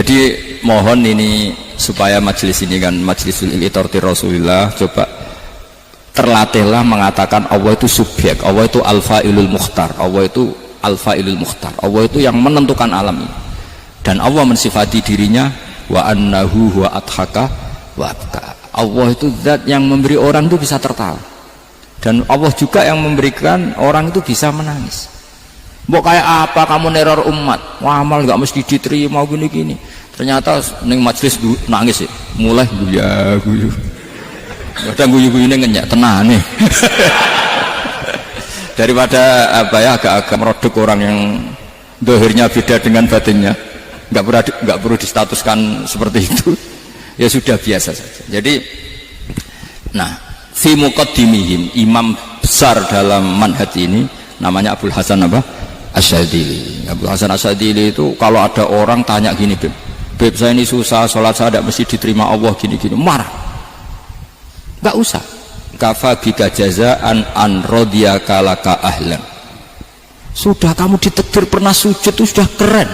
Jadi mohon ini supaya majelis ini kan majlisul ilmi Rasulullah, coba terlatihlah mengatakan Allah itu subjek, Allah itu al-fa'ilul mukhtar, Allah itu al-fa'ilul mukhtar, Allah itu yang menentukan alam ini. Dan Allah mensifati dirinya wa annahu huwa adhaka wa abka. Allah itu zat yang memberi orang itu bisa tertawa, dan Allah juga yang memberikan orang itu bisa menangis. Mbok kayak apa kamu neror umat, amal nggak mesti diterima gini-gini, ternyata neng majelis nangis ya, mulai guyu kadang guyu-guyu ini ngenyak tenang nih. Daripada apa ya, agak-agak merodok orang yang dohirnya beda dengan batinnya, nggak perlu distatuskan seperti itu. Ya sudah, biasa saja. Jadi nah, fi muqaddimihim, imam besar dalam manhaj ini namanya Abul Hasan apa? Asyadzili. Abul Hasan Asyadzili itu kalau ada orang tanya gini, beb saya ini susah, sholat saya tidak mesti diterima Allah gini-gini, marah. Nggak usah. Kafa bika jazaan an radiyaka laka ahlan. Sudah kamu ditakdir pernah sujud itu sudah keren.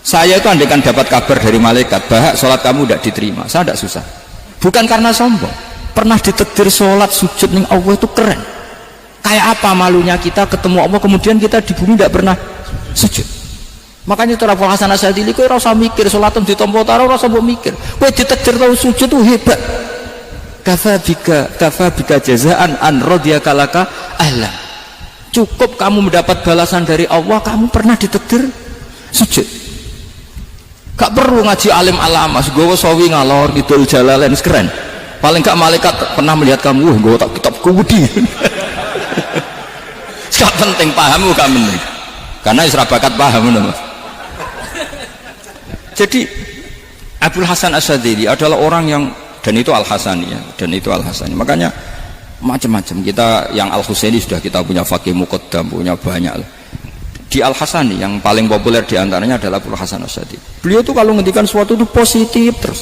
Saya itu andaikan dapat kabar dari malaikat bahwa sholat kamu tidak diterima, saya tidak susah. Bukan karena sombong, pernah ditakdir sholat sujud ning Allah itu keren. Kayak apa malunya kita ketemu Allah kemudian kita di bumi tidak pernah sujud. Makanya itu Abul Hasan Asyadzili, kowe ora usah mikir salatem ditampa ta ora usah mbok mikir. Kowe ditakdir tau sujud itu hebat. Kafa bika jazaan an radiyaka laka ahlan. Cukup kamu mendapat balasan dari Allah, kamu pernah ditakdir sujud. Gak perlu ngaji alim alamas, gowo sawi ngalor Idul Jalalain keren. Paling gak malaikat pernah melihat kamu, gowo tak kitab kudi. Gak penting paham gak penting. Karena isra bakat paham Mas. Jadi Abul Hasan Asyadzili adalah orang yang, dan itu Al-Hasani ya, dan itu Al-Hasani. Makanya macam-macam, kita yang Al-Husaini sudah kita punya Faqih Muqaddam, punya banyak. Di Al-Hasani yang paling populer diantaranya adalah Abul Hasan Asyadzili. Beliau tuh kalau ngendikan sesuatu itu positif terus.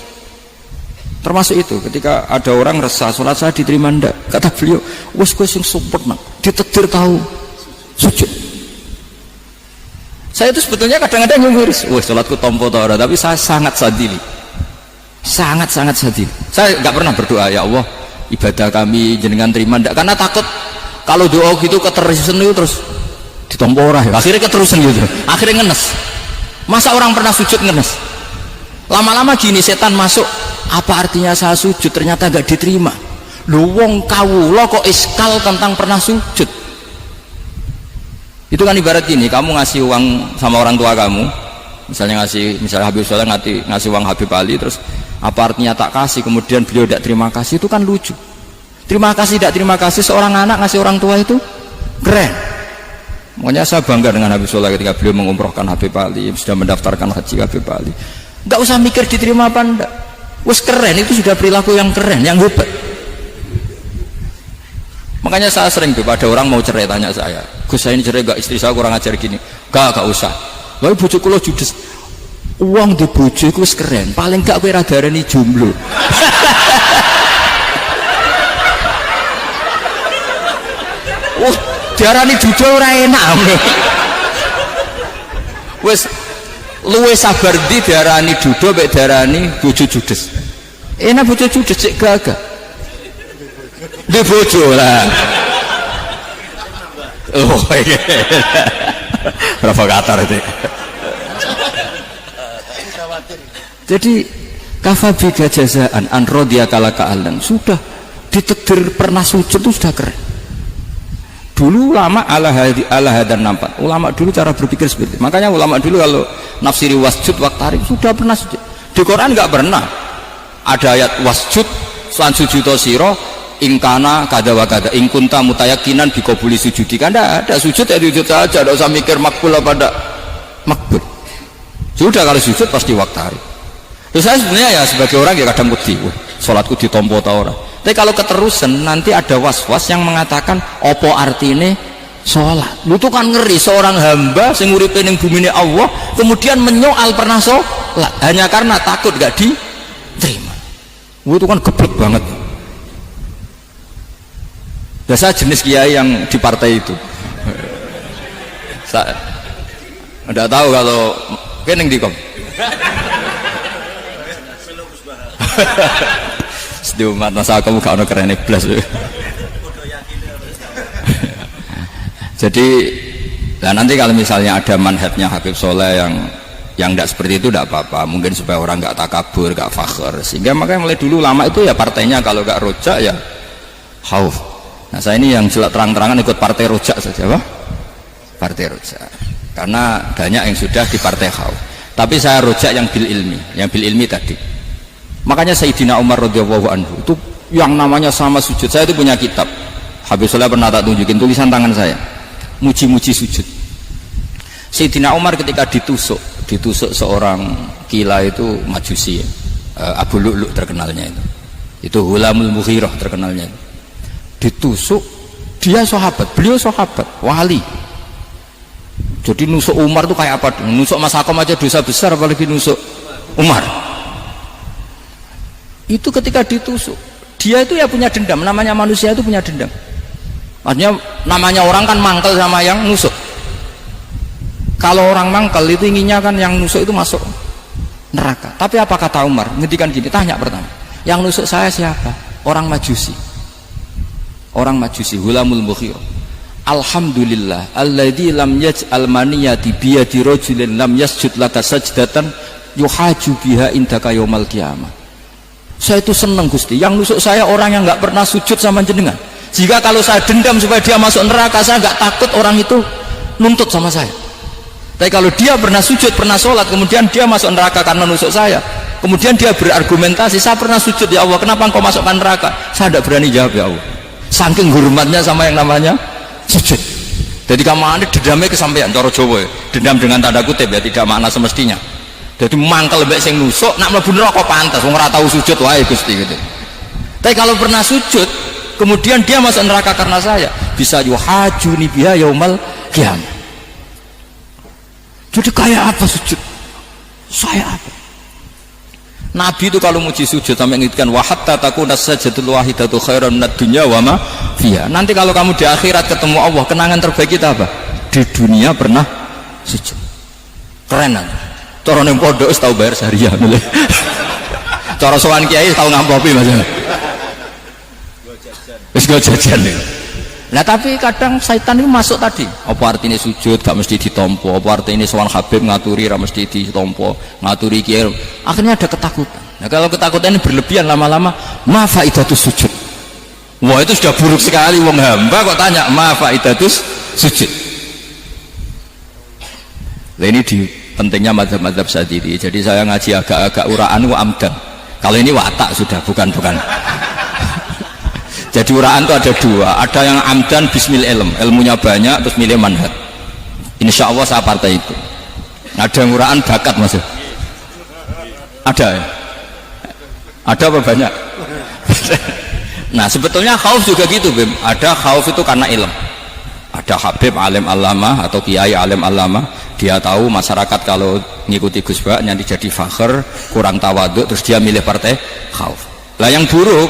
Termasuk itu ketika ada orang resah sholat saya diterima ndak, kata beliau, wes kowe sing sempurna ditakdir tahu sujud. Saya itu sebetulnya kadang-kadang ngiris, wes sholatku tompo ta ora, tapi saya sangat sadili, sangat sadili. Saya nggak pernah berdoa ya Allah ibadah kami jenengan terima ndak, karena takut kalau doa gitu keterusan itu terus ditompo ora ya, akhirnya keterusan gitu, akhirnya ngenes. Masa orang pernah sujud ngenes? Lama-lama gini setan masuk, apa artinya saya sujud ternyata gak diterima. Lu wong kawula kok iskal tentang pernah sujud. Itu kan ibarat gini, kamu ngasih uang sama orang tua kamu, misalnya Habib Soleh ngasih uang Habib Ali, terus apa artinya tak kasih, kemudian beliau tidak terima kasih, itu kan lucu. Terima kasih tidak terima kasih, seorang anak ngasih orang tua itu keren. Makanya saya bangga dengan Habib Soleh ketika beliau mengumrohkan Habib Ali, sudah mendaftarkan haji Habib Ali. Gak usah mikir diterima apa enggak, wes keren, itu sudah perilaku yang keren, yang hebat. Makanya saya sering tuh pada orang mau cerai tanya saya, Gus saya ini cerai gak, istri saya kurang ajar gini. Gak usah, lalu bojoku lo judes, uang di bojoku wes keren, paling gak kowe radarani jomblo. Diarani judul ora enak. Wes luwe sabar di diarani dudo mek diarani bojo judes. Enak bojo judes cek gagah. Di bojo lah. Oh iya. Provokator itu. Jadi kafabika jazaan an radiyaka laka ahlan, sudah ditakdir pernah sujud itu sudah keren. Dulu ulama ala hadan nampak, ulama dulu cara berpikir seperti itu. Makanya ulama dulu kalau nafsiri wasjud waqtarib sudah pernah sujud. Di Quran nggak pernah ada ayat wasjud lan sujudo siro ingkana kada wa kada ingkunta mutayakinan bikobuli sujudi, kan ada sujud ya sujud saja, tidak usah mikir makbul apa tidak makbul. Sudah kalau sujud pasti waqtarib. Terus saya sebenarnya ya sebagai orang ya kadang wedi, sholatku ditompo ta ora. Tapi kalau keterusan nanti ada was-was yang mengatakan opo artine sholat. Lu tuh kan ngeri seorang hamba sing uripe ning bumine Allah kemudian menyoal pernah sholat hanya karena takut gak diterima. Itu kan geblek banget. Biasa jenis kiai yang di partai itu. Saya enggak tahu kalau kening dikom. Sedih umat masa kamu gak ono keren blas. Jadi nah nanti kalau misalnya ada manhajnya Habib Soleh yang tidak seperti itu tidak apa-apa, mungkin supaya orang nggak takabur, nggak fakhr, sehingga makanya mulai dulu lama itu ya partainya kalau nggak rojak ya khauf. Nah saya ini yang terang-terangan ikut partai rojak saja, Pak. Partai rojak karena banyak yang sudah di partai khauf, tapi saya rojak yang bil ilmi tadi. Makanya Sayyidina Umar radhiyallahu anhu itu yang namanya sama sujud, saya itu punya kitab Habib Soleh pernah tak tunjukin tulisan tangan saya, muji-muji sujud. Sayyidina Umar ketika ditusuk seorang kila itu Majusi, Abu Lu'lu' terkenalnya itu Hulamul Mughirah terkenalnya, ditusuk, dia sahabat, beliau sahabat wali. Jadi nusuk Umar itu kayak apa? Nusuk Mas Hakom aja dosa besar, apalagi nusuk Umar. Itu ketika ditusuk, dia itu ya punya dendam, namanya manusia itu punya dendam. Artinya namanya orang kan mangkel sama yang nusuk. Kalau orang mangkel itu inginnya kan yang nusuk itu masuk neraka. Tapi apa kata Umar? Ngendikan gini, tanya pertama, yang nusuk saya siapa? Orang Majusi. Orang Majusi, Hulamul Mughirah. Alhamdulillah alladzi lam yaj'al maniyati biyadi rajulin lam yasjud laka sajdatan yuhaju biha indaka yaumal qiyamah. Saya itu senang Gusti, yang nusuk saya orang yang nggak pernah sujud sama jenengan. Jika kalau saya dendam supaya dia masuk neraka, saya nggak takut orang itu nuntut sama saya. Tapi kalau dia pernah sujud, pernah sholat, kemudian dia masuk neraka karena nusuk saya, kemudian dia berargumentasi, saya pernah sujud ya Allah, kenapa engkau masukkan neraka? Saya tidak berani jawab ya Allah, saking hormatnya sama yang namanya sujud. Jadi kamu dendamnya kesampaian, cara Jawa, dendam dengan tanda kutip ya, tidak makna semestinya. Jadi mangkel mbek sing nusuk, nak mlebu neraka pantas, wong ora tau sujud wae Gusti gitu. Tapi kalau pernah sujud, kemudian dia masuk neraka karena saya, bisa yuhajuni biha yaumal qiyamah. Jadi kayak apa sujud? Saya apa? Nabi itu kalau muji sujud sampai mengingatkan wa hatta takuna sajdatul wahidatu khairan minad dunya wa ma fiha. Nanti kalau kamu di akhirat ketemu Allah, kenangan terbaik kita apa? Di dunia pernah sujud. Keren kan? Cara ning pondok wis tau bayar syariah. Cara sowan kiai tau ngampopi Mas. Wis go jajan. Nah tapi kadang syaitan itu masuk tadi. Apa artinya sujud gak mesti ditompo, apa artinya sowan Habib ngaturi gak mesti ditompo, ngaturi kiai. Akhirnya ada ketakutan. Nah kalau ketakutan ini berlebihan lama-lama, ma faidatus sujud. Wah itu sudah buruk sekali, wong hamba kok tanya ma faidatus sujud. Nah ini di pentingnya mazhab-mazhab Syadzili. Jadi saya ngaji agak-agak uraan wa amdan. Kalau ini watak sudah, bukan. Jadi uraan itu ada dua, ada yang amdan bismil ilm, ilmunya banyak terus milih manhaj. Insya Allah saya partai itu. Ada yang uraan bakat Mas. Ada ya? Ada apa banyak? Nah sebetulnya khauf juga gitu Bim. Ada khauf itu karena ilm. Ada Habib alim alama atau kiai alim alama, dia tahu masyarakat kalau ngikuti Gus Bak nanti jadi fakhr, kurang tawaduk, terus dia milih partai khauf. Lah yang buruk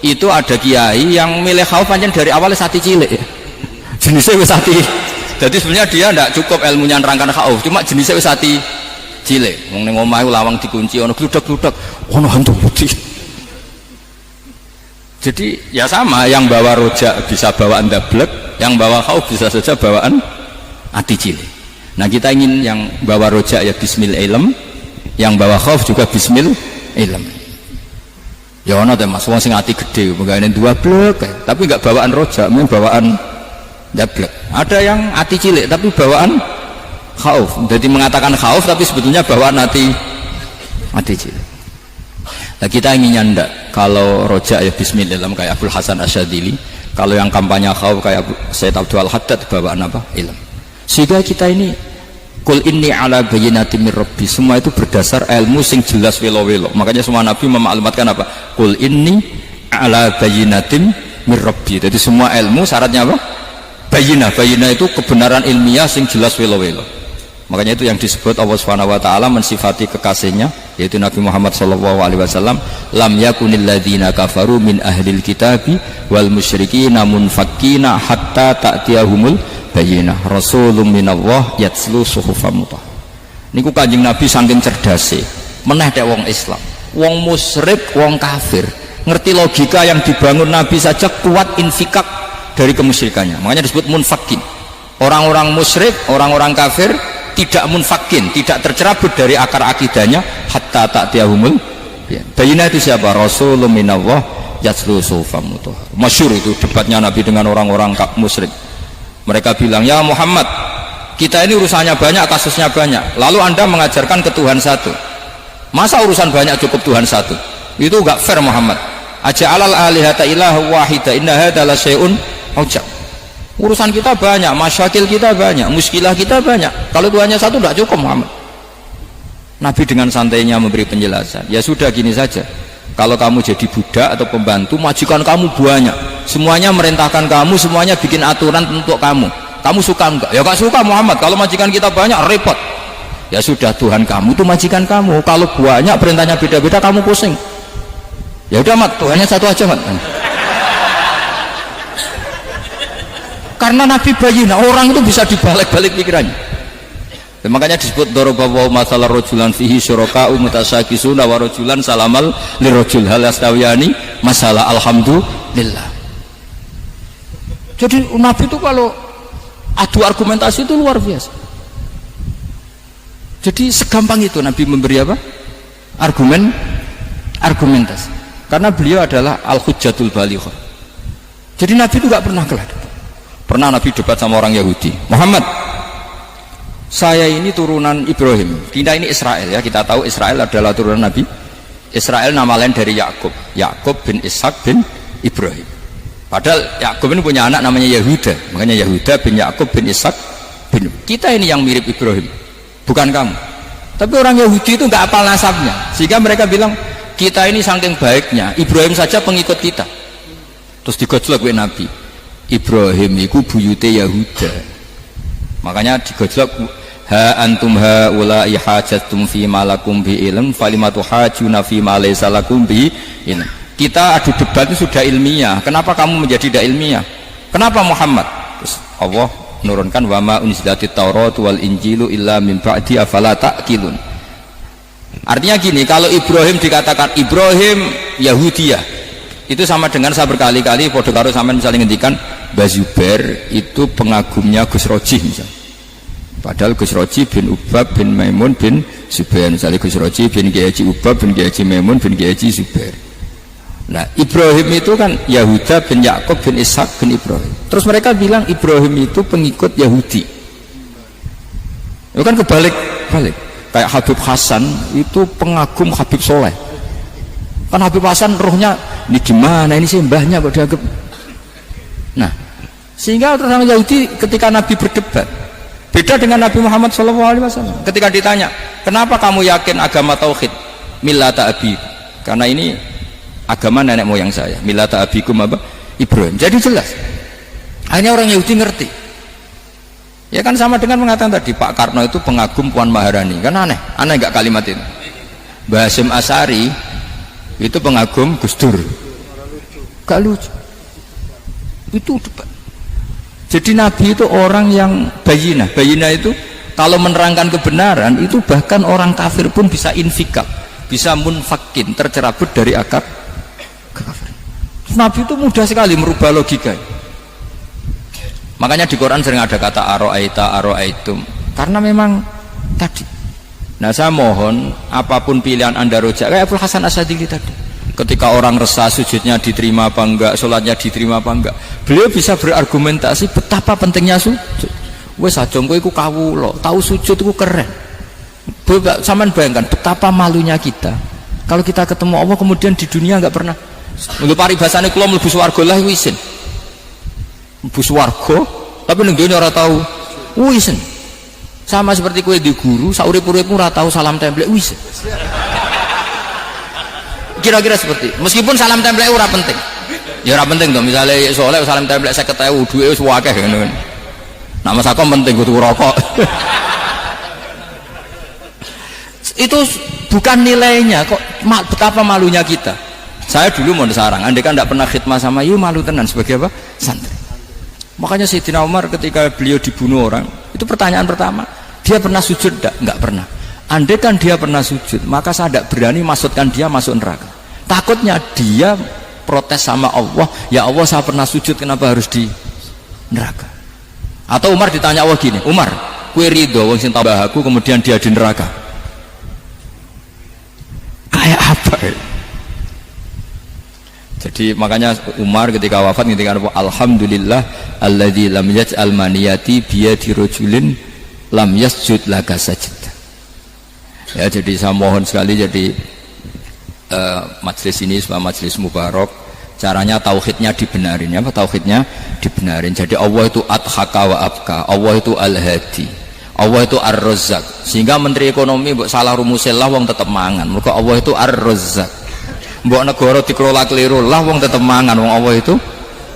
itu ada kiai yang milih khauf pancen dari awalnya sati cilik ya. Jenisnya wis sati. Jadi sebenarnya dia tidak cukup ilmunya nerangkan khauf, cuma jenisnya wis sati cilik. Wong ning omah lawang dikunci ono gludak-gludak, ono hantu putih. Jadi ya sama, yang bawa rojak bisa bawaan dablek, yang bawa khauf bisa saja bawaan ati cilik. Nah kita ingin yang bawa rojak ya bismil ilm, yang bawa khauf juga bismil ilm. Ya ono teh Mas, wong sing ati gede pegawene dua blek, tapi enggak bawaan rojak, mung bawaan dablek. Ada yang ati cilik tapi bawaan khauf. Jadi mengatakan khauf tapi sebetulnya bawaan ati cilik. Nah kita inginnya ndak, kalau rojak ya bismillah kayak Abdul Hasan Asyadzili, kalau yang kampanye khauf kayak Sayyid Abdul Haddad bawaan apa? Ilm. Sehingga kita ini Qul inni ala bayyinatin mir rabbi, semua itu berdasar ilmu sing jelas welo-welo. Makanya semua nabi memaklumatkan apa? Qul inni ala bayyinatin mir rabbi. Jadi semua ilmu syaratnya apa? Bayyinah. Bayyinah itu kebenaran ilmiah sing jelas welo-welo. Makanya itu yang disebut Allah Subhanahu wa taala mensifati kekasihnya yaitu Nabi Muhammad sallallahu alaihi wasallam, lam yakunil ladzina kafaru min ahlil kitabi wal musyrikina munfakkina hatta ta'tiyahumul bayyinah rasulun minallah yatslu suhufan mutahharah. Niku Kanjeng Nabi saking cerdase meneh tek wong Islam Wong musyrik, wong kafir ngerti logika yang dibangun Nabi saja kuat infikak dari kemusyrikannya, makanya disebut munfakin. Orang-orang musyrik, orang-orang kafir tidak munfakin, tidak tercerabut dari akar akidahnya hatta ta'tiyahumul bayyinah. Itu siapa? Rasulun minallah yatlu suhufan mutahhar. Masyhur itu debatnya Nabi dengan orang-orang musyrik. Mereka bilang, ya Muhammad, kita ini urusannya banyak, kasusnya banyak, lalu anda mengajarkan ke Tuhan satu, masa urusan banyak cukup Tuhan satu? Itu enggak fair Muhammad. Aja'alal alihata ilahu wahida inna hadza la syai'un ujab. Urusan kita banyak, masyakil kita banyak, muskilah kita banyak, kalau Tuhannya satu enggak cukup Muhammad. Nabi dengan santainya memberi penjelasan, ya sudah gini saja, kalau kamu jadi budak atau pembantu, majikan kamu banyak, semuanya merintahkan kamu, semuanya bikin aturan untuk kamu suka enggak? Ya enggak suka Muhammad, kalau majikan kita banyak repot. Ya sudah, Tuhan kamu itu majikan kamu, kalau banyak perintahnya beda-beda kamu pusing. Ya udah mat, Tuhannya satu aja mat. Karena Nabi bayyinah, orang itu bisa dibalik-balik pikirannya. Dan makanya disebut daraballahu mathalan rajulan fihi syuraka'u mutasyakisuna wa rajulan salamal lirajul hal yastawiyani masalah alhamdulillah. Jadi Nabi itu kalau adu argumentasi itu luar biasa. Jadi segampang itu Nabi memberi apa? Argumentasi. Karena beliau adalah al-hujjatul balighah. Jadi Nabi itu gak pernah kalah. Pernah Nabi debat sama orang Yahudi, Muhammad, saya ini turunan Ibrahim, kita ini Israel ya, kita tahu Israel adalah turunan Nabi. Israel nama lain dari Yakub, Yakub bin Ishak bin Ibrahim. Padahal Yakub ini punya anak namanya Yahuda, makanya Yahuda bin Yakub bin Ishak bin. Kita ini yang mirip Ibrahim, bukan kamu. Tapi orang Yahudi itu nggak hafal nasabnya, sehingga mereka bilang kita ini saking baiknya Ibrahim saja pengikut kita. Terus digojlok oleh Nabi, Ibrahim itu buyute Yahuda, makanya digojlok, ha antum haula'i hajatum fi ma lakum bi ilm falimatu hajuna fi ma laysa lakum bi ilm. Kita adu debat itu sudah ilmiah, kenapa kamu menjadi tidak ilmiah? Kenapa Muhammad? Terus Allah menurunkan wa ma unzilatit taurat wal injilu illa min ba'di afala ta'qilun. Artinya gini, kalau Ibrahim dikatakan Ibrahim Yahudiyah, itu sama dengan saya berkali-kali podo karo sampean misalnya ngendikan Mbah Zubair itu pengagumnya Gus Roji misalnya. Padahal Gus Roji bin Ubab bin Maimun bin Zubair, misalnya Gus Roji bin Kiai Haji Ubab bin Kiai Haji Maimun bin Kiai Haji Zubair. Nah Ibrahim itu kan Yahuda bin Yakub bin Ishak bin Ibrahim. Terus mereka bilang Ibrahim itu pengikut Yahudi. Itu kan kebalik-balik. Kayak Habib Hasan itu pengagum Habib Soleh. Kan Habib Hasan rohnya ini gimana, ini sih mbahnya kok dianggap. Nah sehingga orang Yahudi ketika Nabi berdebat beda dengan Nabi Muhammad SAW. Ketika ditanya kenapa kamu yakin agama tauhid, millata abi, karena ini agama nenek moyang saya, millata abikum apa? Ibrahim. Jadi jelas hanya orang Yahudi ngerti. Ya kan sama dengan mengatakan tadi Pak Karno itu pengagum Puan Maharani, kan aneh nggak kalimat itu? Mbah Hasyim Asy'ari itu pengagum Gus Dur, gak lucu itu debat. Jadi Nabi itu orang yang bayyinah itu kalau menerangkan kebenaran itu bahkan orang kafir pun bisa infikak, bisa munfakin, tercerabut dari akar kekafiran. Nabi itu mudah sekali merubah logika. Makanya di Quran sering ada kata aro'aitum, karena memang tadi. Nah saya mohon apapun pilihan anda rojak kayak Abdul Hasan Asy'adili tadi, ketika orang resah sujudnya diterima apa enggak, sholatnya diterima apa enggak, beliau bisa berargumentasi betapa pentingnya sujud. Wes aja kowe iku kawula, tahu sujud iku keren. Sampeyan bayangkan betapa malunya kita kalau kita ketemu Allah kemudian di dunia enggak pernah. Lho paribasane kula mlebu swarga lah isin. Mlebu swarga tapi ning dunya ora tahu isin. Sama seperti kowe di guru saurip-uripmu ora tahu salam templek isin. Kira-kira seperti meskipun salam templek ora penting. Ya ora penting to, misalnya soleh salam templek 50.000 duwe wis akeh ngono. Nah masakom penting kudu rokok. Itu bukan nilainya kok, betapa malunya kita. Saya dulu mau sarang, andai kan tidak pernah khidmah sama you, malu tenan sebagai apa? Santri. Makanya Sayyidina Umar ketika beliau dibunuh orang, itu pertanyaan pertama, dia pernah sujud enggak? Enggak pernah. Andai kan dia pernah sujud, maka saya tidak berani masukkan dia masuk neraka. Takutnya dia protes sama Allah, ya Allah saya pernah sujud, kenapa harus di neraka? Atau Umar ditanya Allah gini, Umar, kue ridho wong sing tambah aku kemudian dia di neraka, kayak apa ya? Jadi makanya Umar ketika wafat ketika alhamdulillah alladzi lam yaj'al maniyati biyadi rajulin lam yasjud laka sajda. Ya, jadi saya mohon sekali, jadi majelis ini sebuah majelis mubarak, caranya tauhidnya dibenarin, ya, tauhidnya dibenarin. Jadi Allah itu adhaka wa abka, Allah itu al-hadi, Allah itu ar-razzaq, sehingga menteri ekonomi mbok salah rumusillah wong tetep mangan, mergo Allah itu ar-razzaq. Mbok negara dikelola keliru lah wong tetep mangan, wong Allah itu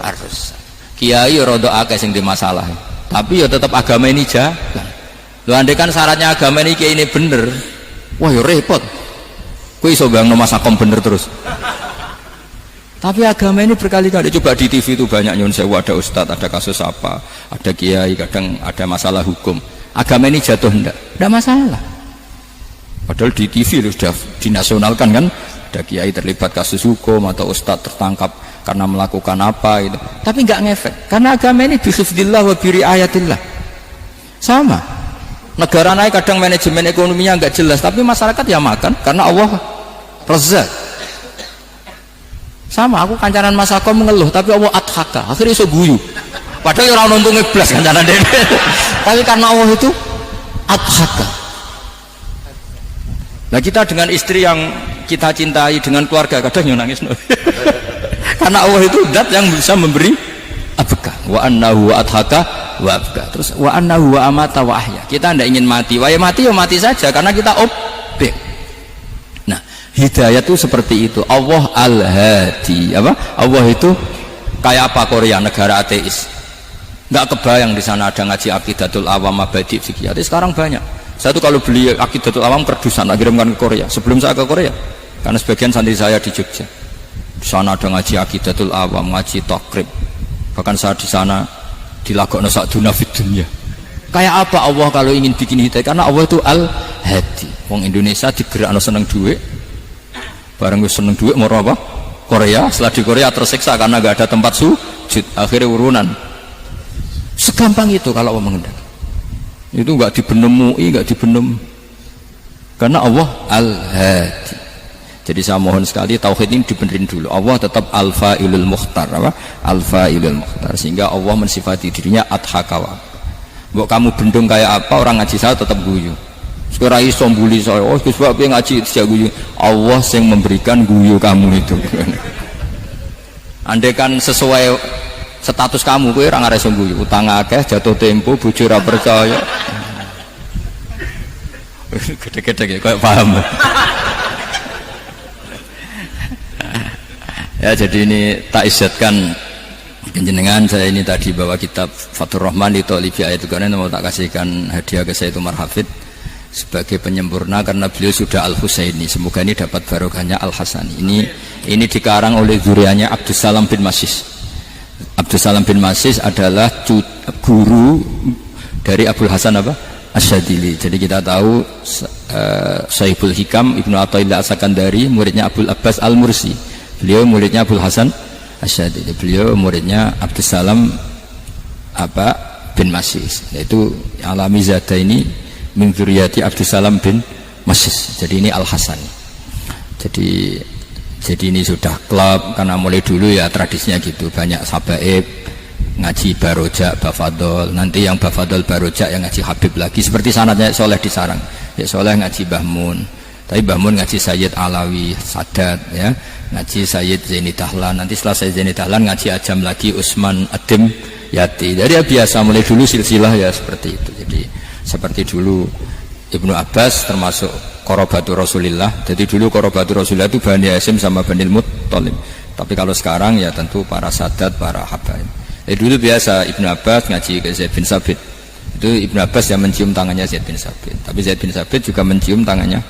ar-razzaq. Kiai rada akeh sing di masalah, tapi ya tetep agama ini jalan. Lho andai kan syaratnya agama ini kiai ini bener, wah ya repot. Kowe iso bayangno masakom bener terus. Tapi agama ini berkali-kali coba di TV itu banyak nyun sewu, ada ustadz, ada kasus apa, ada kiai, kadang ada masalah hukum. Agama ini jatuh ndak masalah. Padahal di TV itu sudah dinasionalkan kan, ada kiai terlibat kasus hukum atau ustadz tertangkap karena melakukan apa itu. Tapi nggak ngefek, karena agama ini bihifdzillah wa biriayatillah. Sama. Negara naik kadang manajemen ekonominya nggak jelas, tapi masyarakat ya makan karena Allah Razzaq. Sama, aku kancanan Mas Ako mengeluh, tapi Allah adhaka, akhirnya iso guyu. Padahal orang nonton ngeblas kancanan dia. Tapi karena Allah itu adhaka. Nah kita dengan istri yang kita cintai, dengan keluarga kadang yang nangis. Karena Allah itu zat yang bisa memberi abka. Wa annahu adhaka wa abka. Terus wa annahu wa amata wa ahya. Kita tidak ingin mati, ya mati saja karena kita objek. Nah hidayah itu seperti itu. Allah al-hadi, apa? Allah itu kayak apa Korea, negara ateis, nggak kebayang di sana ada ngaji Aqidatul Awam, Mabadi' Fikih. Sekarang banyak. Saya tuh kalau beli Aqidatul Awam kerdusan, kirimkan ke Korea. Sebelum saya ke Korea, karena sebagian santri saya di Jogja, di sana ada ngaji Aqidatul Awam, ngaji Takrib. Bahkan saya di sana dilagokno sakduna fid dunya. Kayak apa Allah kalau ingin bikin hidayah? Karena Allah itu al-hadi. Wong Indonesia digerakno seneng duit, bareng wis seneng duit mau apa? Korea. Setelah di Korea tersiksa karena gak ada tempat sujud, akhirnya urunan. Segampang itu kalau Allah mengendaki. Itu gak dibenem MUI, gak dibenem, karena Allah al-hadi. Jadi saya mohon sekali tauhid ini dibenerin dulu. Allah tetap al-fa'ilul mukhtar, apa? Al-fa'ilul mukhtar, sehingga Allah mensifati dirinya adhaka. Mbok kamu bendung kayak apa, orang ngaji saya tetap guyu. Sekarang iso mbuli saya, oh Gus Bab ngaji saya guyu. Allah yang memberikan guyu kamu itu. Andai kan sesuai status kamu, kowe ora ngarep guyu. Utang akeh, jatuh tempo, bojo ora percaya. Gede-gede kayak paham. Ya, jadi ini tak isyatkan jenengan, saya ini tadi bawa kitab Fathur Rahman di Tholibi ayat itu, karena mau tak kasihkan hadiah ke saya itu Marhafid sebagai penyempurna karena beliau sudah Al-Husaini. Semoga ini dapat barokahnya Al-Hasani. Ini dikarang oleh zurianya Abdus Salam bin Masis. Abdus Salam bin Masis adalah guru dari Abul Hasan apa? Asyadili. Jadi kita tahu Sahibul Hikam Ibnu Athaillah As-Sakandari muridnya Abul Abbas Al-Mursi. Beliau muridnya Abul Hasan Asyadili. Beliau muridnya Abdus Salam bin Masis. Yaitu Alami Zada ini min dzurriyyati Abdus Salam bin Masis. Jadi ini Al-Hasan. Jadi ini sudah klub, karena mulai dulu ya tradisinya gitu, banyak sabaib ngaji barojak bafadol, nanti yang bafadol barojak yang ngaji Habib lagi, seperti sanadnya Soleh di Sarang. Ya Soleh ngaji Mbah Mun, tapi Mbah Mun ngaji Sayyid Alawi Sadat, ya ngaji Sayyid Zaini Dahlan, nanti setelah Sayyid Zaini Dahlan ngaji Ajam lagi Usman Adim Yati. Jadi ya biasa mulai dulu silsilah ya seperti itu. Jadi seperti dulu Ibnu Abbas termasuk Qorobatul Rasulillah. Jadi dulu Qorobatul Rasulillah itu Bani Hasyim sama Bani Muttalib. Tapi kalau sekarang ya tentu para sadat, para habaib. Jadi dulu biasa Ibnu Abbas ngaji ke Zaid bin Sabit. Itu Ibnu Abbas yang mencium tangannya Zaid bin Sabit. Tapi Zaid bin Sabit juga mencium tangannya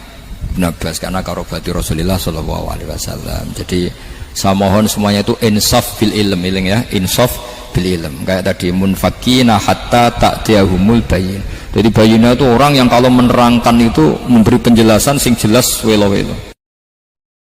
Ibnu Abbas karena Qorobatul Rasulillah Shallallahu Alaihi Wasallam. Jadi saya mohon semuanya itu insaf bil ilm, ya insaf bil ilm. Kayak tadi munfakina hatta ta'tiyahumul bayin. Jadi bayina itu orang yang kalau menerangkan itu memberi penjelasan sing jelas welo-welo.